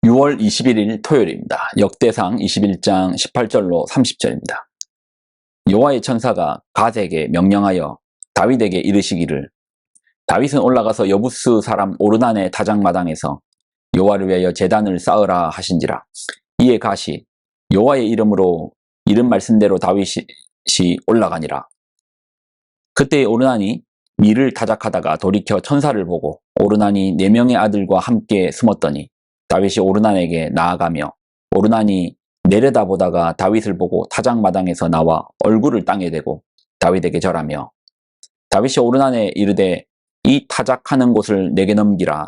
6월 21일 토요일입니다. 역대상 21장 18절로 30절입니다. 여호와의 천사가 갓에게 명령하여 다윗에게 이르시기를, 다윗은 올라가서 여부스 사람 오르난의 타작마당에서 여호와를 위하여 제단을 쌓으라 하신지라. 이에 갓이 여호와의 이름으로 이름 말씀대로 다윗이 올라가니라. 그때 오르난이 밀을 타작하다가 돌이켜 천사를 보고 오르난이 4명의 아들과 함께 숨었더니 다윗이 오르난에게 나아가며 오르난이 내려다보다가 다윗을 보고 타작마당에서 나와 얼굴을 땅에 대고 다윗에게 절하며, 다윗이 오르난에 이르되 이 타작하는 곳을 내게 넘기라.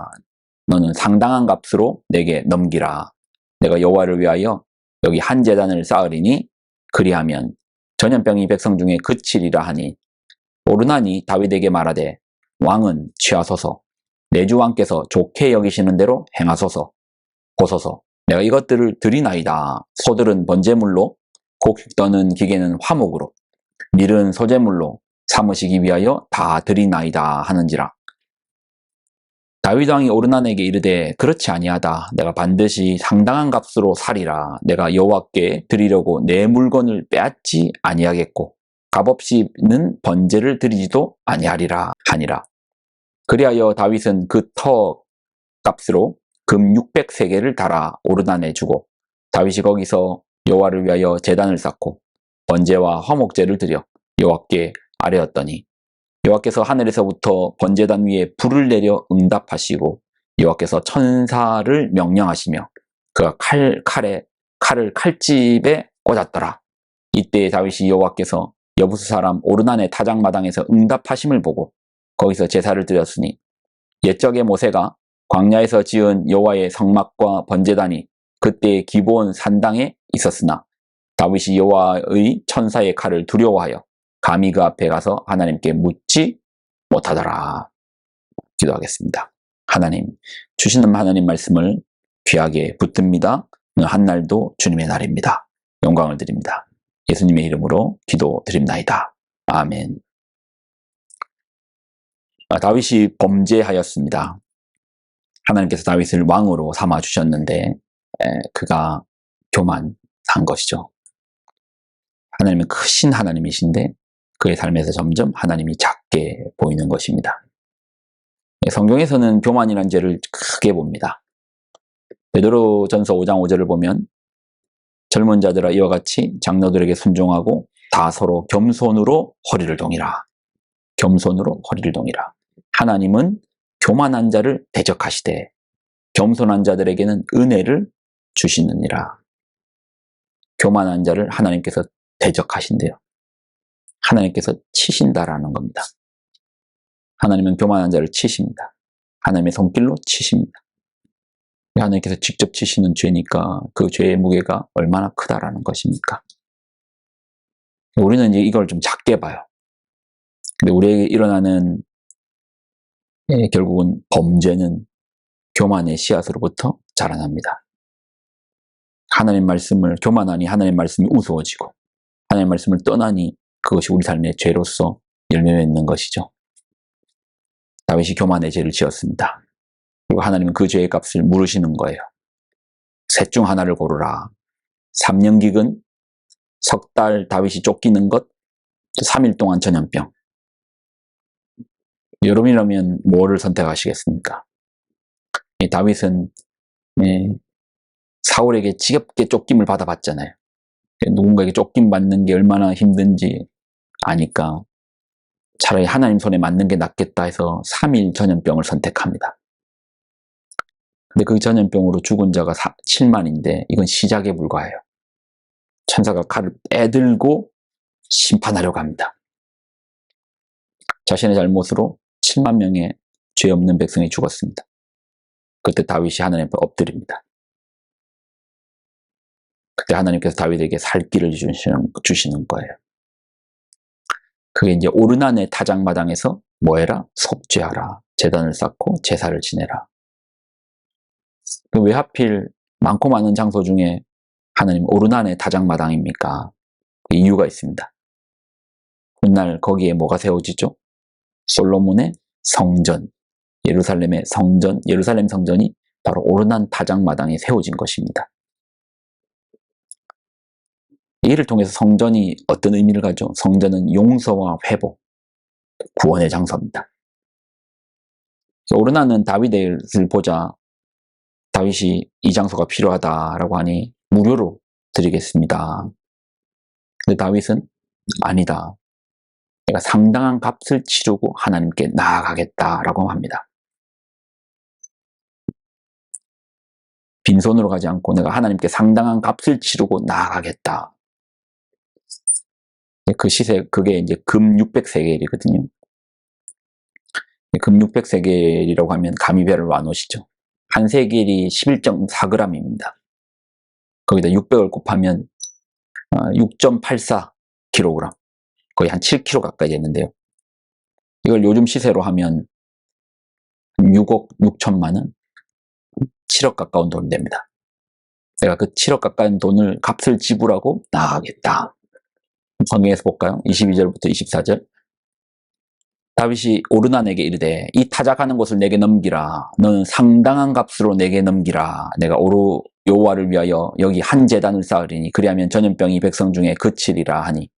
너는 상당한 값으로 내게 넘기라. 내가 여호와를 위하여 여기 한 제단을 쌓으리니 그리하면 전염병이 백성 중에 그치리라 하니, 오르난이 다윗에게 말하되 왕은 취하소서. 내 주 왕께서 좋게 여기시는 대로 행하소서. 보소서, 내가 이것들을 드리나이다. 소들은 번제물로, 곡 떠는 기계는 화목으로, 밀은 소제물로 삼으시기 위하여 다 드리나이다 하는지라. 다윗 왕이 오르난에게 이르되 그렇지 아니하다. 내가 반드시 상당한 값으로 사리라. 내가 여호와께 드리려고 내 물건을 빼앗지 아니하겠고 값없이는 번제를 드리지도 아니하리라 하니라. 그리하여 다윗은 그 터 값으로 금 600세겔을 달아 오르난에 주고, 다윗이 거기서 여호와를 위하여 제단을 쌓고 번제와 화목제를 드려 여호와께 아뢰었더니, 여호와께서 하늘에서부터 번제단 위에 불을 내려 응답하시고 여호와께서 천사를 명령하시며 그가 칼을 칼집에 꽂았더라. 이때 다윗이 여호와께서 여부스 사람 오르난의 타작마당에서 응답하심을 보고 거기서 제사를 드렸으니, 옛적의 모세가 광야에서 지은 여호와의 성막과 번제단이 그때의 기브온 산당에 있었으나 다윗이 여호와의 천사의 칼을 두려워하여 감히 그 앞에 가서 하나님께 묻지 못하더라. 기도하겠습니다. 하나님, 주시는 하나님 말씀을 귀하게 붙듭니다. 오늘 한날도 주님의 날입니다. 영광을 드립니다. 예수님의 이름으로 기도드립나이다. 아멘. 다윗이 범죄하였습니다. 하나님께서 다윗을 왕으로 삼아 주셨는데 그가 교만한 것이죠. 하나님은 크신 하나님이신데 그의 삶에서 점점 하나님이 작게 보이는 것입니다. 성경에서는 교만이라는 죄를 크게 봅니다. 베드로전서 5장 5절을 보면, 젊은 자들아 이와 같이 장로들에게 순종하고 다 서로 겸손으로 허리를 동이라. 겸손으로 허리를 동이라. 하나님은 교만한 자를 대적하시되 겸손한 자들에게는 은혜를 주시느니라. 교만한 자를 하나님께서 대적하신대요. 하나님께서 치신다라는 겁니다. 하나님은 교만한 자를 치십니다. 하나님의 손길로 치십니다. 하나님께서 직접 치시는 죄니까 그 죄의 무게가 얼마나 크다라는 것입니까? 우리는 이제 이걸 좀 작게 봐요. 근데 우리에게 일어나는 결국은 범죄는 교만의 씨앗으로부터 자라납니다. 하나님 말씀을 교만하니 하나님 말씀이 우스워지고, 하나님 말씀을 떠나니 그것이 우리 삶의 죄로서 열매 맺는 것이죠. 다윗이 교만의 죄를 지었습니다. 그리고 하나님은 그 죄의 값을 물으시는 거예요. 셋 중 하나를 고르라. 3년 기근, 석 달 다윗이 쫓기는 것, 3일 동안 전염병. 여러분이라면 뭐를 선택하시겠습니까? 다윗은 사울에게 지겹게 쫓김을 받아봤잖아요. 누군가에게 쫓김 받는 게 얼마나 힘든지 아니까 차라리 하나님 손에 맞는 게 낫겠다 해서 3일 전염병을 선택합니다. 근데 그 전염병으로 죽은 자가 7만인데 이건 시작에 불과해요. 천사가 칼을 빼들고 심판하려고 합니다. 자신의 잘못으로 7만 명의 죄 없는 백성이 죽었습니다. 그때 다윗이 하나님 앞에 엎드립니다. 그때 하나님께서 다윗에게 살 길을 주시는 거예요. 그게 이제 오르난의 타작마당에서 뭐해라? 속죄하라. 제단을 쌓고 제사를 지내라. 왜 하필 많고 많은 장소 중에 하나님 오르난의 타작마당입니까? 이유가 있습니다. 훗날 거기에 뭐가 세워지죠? 솔로몬의 성전, 예루살렘의 성전, 예루살렘 성전이 바로 오르난 타작마당에 세워진 것입니다. 이를 통해서 성전이 어떤 의미를 가져? 성전은 용서와 회복, 구원의 장소입니다. 오르나는 다윗을 보자 다윗이 이 장소가 필요하다라고 하니 무료로 드리겠습니다. 근데 다윗은 아니다. 내가 상당한 값을 치르고 하나님께 나아가겠다라고 합니다. 빈손으로 가지 않고 내가 하나님께 상당한 값을 치르고 나아가겠다. 그 시세, 그게 이제 금 600세겔이거든요. 금 600세겔이라고 하면 감히 배를 와놓으시죠. 한 세겔이 11.4g입니다. 거기다 600을 곱하면 6.84kg, 거의 한 7kg 가까이 됐는데요. 이걸 요즘 시세로 하면 6억 6천만 원, 7억 가까운 돈이 됩니다. 내가 그 7억 가까운 돈을 값을 지불하고 나아가겠다. 성경에서 볼까요? 22절부터 24절. 다윗이 오르난에게 이르되 이 타작하는 곳을 내게 넘기라. 너는 상당한 값으로 내게 넘기라. 내가 여호와를 위하여 여기 한 제단을 쌓으리니 그리하면 전염병이 백성 중에 그치리라 하니,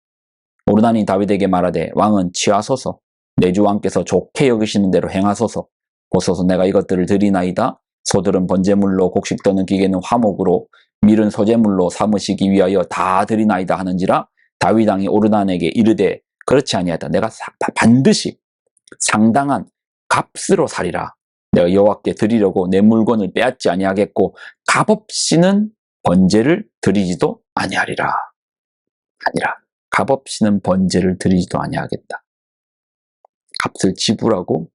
오르난이 다윗에게 말하되 왕은 취하소서. 내 주 왕께서 좋게 여기시는 대로 행하소서. 보소서 내가 이것들을 드리나이다. 소들은 번제물로, 곡식 떠는 기계는 화목으로, 밀은 소제물로 삼으시기 위하여 다 드리나이다 하는지라. 다윗 왕이 오르난에게 이르되 그렇지 아니하다. 내가 반드시 상당한 값으로 사리라. 내가 여호와께 드리려고 내 물건을 빼앗지 아니하겠고 값없이는 번제를 드리지도 아니하리라. 아니라 값없이는 번제를 드리지도 아니하겠다. 값을 지불하고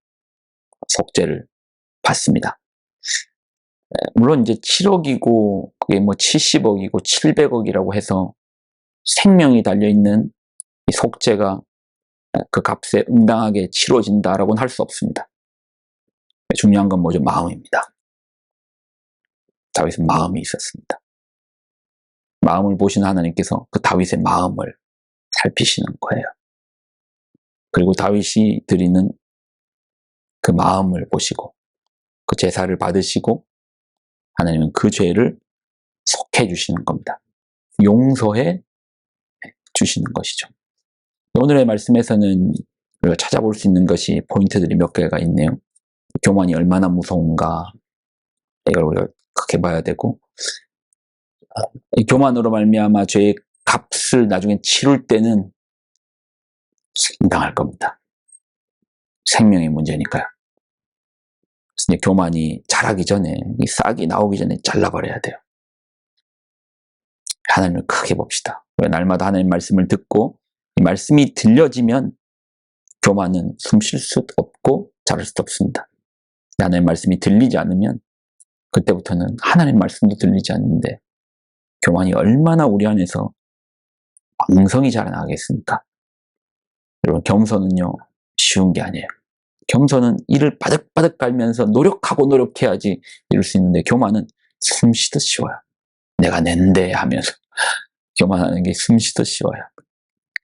속죄를 받습니다. 물론 이제 7억이고 그게 뭐 70억이고 700억이라고 해서 생명이 달려있는 이 속죄가 그 값에 응당하게 치러진다라고는 할 수 없습니다. 중요한 건 뭐죠? 마음입니다. 다윗은 마음이 있었습니다. 마음을 보시는 하나님께서 그 다윗의 마음을 살피시는 거예요. 그리고 다윗이 드리는 그 마음을 보시고 그 제사를 받으시고 하나님은 그 죄를 속해 주시는 겁니다. 용서해 주시는 것이죠. 오늘의 말씀에서는 우리가 찾아볼 수 있는 것이 포인트들이 몇 개가 있네요. 교만이 얼마나 무서운가, 이걸 우리가 크게 봐야 되고, 이 교만으로 말미암아 죄의 값을 나중에 치룰 때는 상당할 겁니다. 생명의 문제니까요. 그래서 교만이 자라기 전에, 이 싹이 나오기 전에 잘라버려야 돼요. 하나님을 크게 봅시다. 날마다 하나님 말씀을 듣고 이 말씀이 들려지면 교만은 숨 쉴 수 없고 자랄 수 없습니다. 하나님 말씀이 들리지 않으면 그때부터는 하나님 말씀도 들리지 않는데 교만이 얼마나 우리 안에서 왕성히 자라나겠습니까? 여러분, 겸손은요 쉬운 게 아니에요. 겸손은 이를 바득바득 갈면서 노력하고 노력해야지 이룰 수 있는데 교만은 숨 쉬듯 쉬워요. 내가 낸데 하면서 교만하는 게 숨 쉬듯 쉬워요.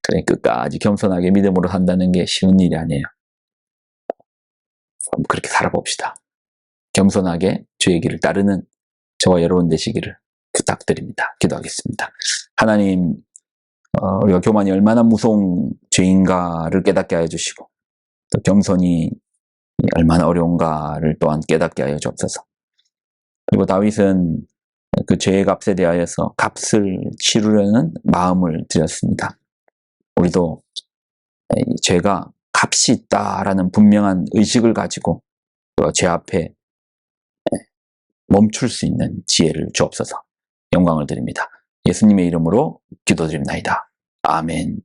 그러니 끝까지 겸손하게 믿음으로 산다는 게 쉬운 일이 아니에요. 그렇게 살아봅시다. 겸손하게 주의 길을 따르는 저와 여러분 되시기를 부탁드립니다. 기도하겠습니다. 하나님, 우리가 교만이 얼마나 무서운 죄인가를 깨닫게 하여 주시고 또 겸손이 얼마나 어려운가를 또한 깨닫게 하여 주옵소서. 그리고 다윗은 그 죄의 값에 대하여서 값을 치르려는 마음을 들였습니다. 우리도 이 죄가 값이 있다라는 분명한 의식을 가지고 죄 앞에 멈출 수 있는 지혜를 주옵소서. 영광을 드립니다. 예수님의 이름으로 기도드립니다. 아멘.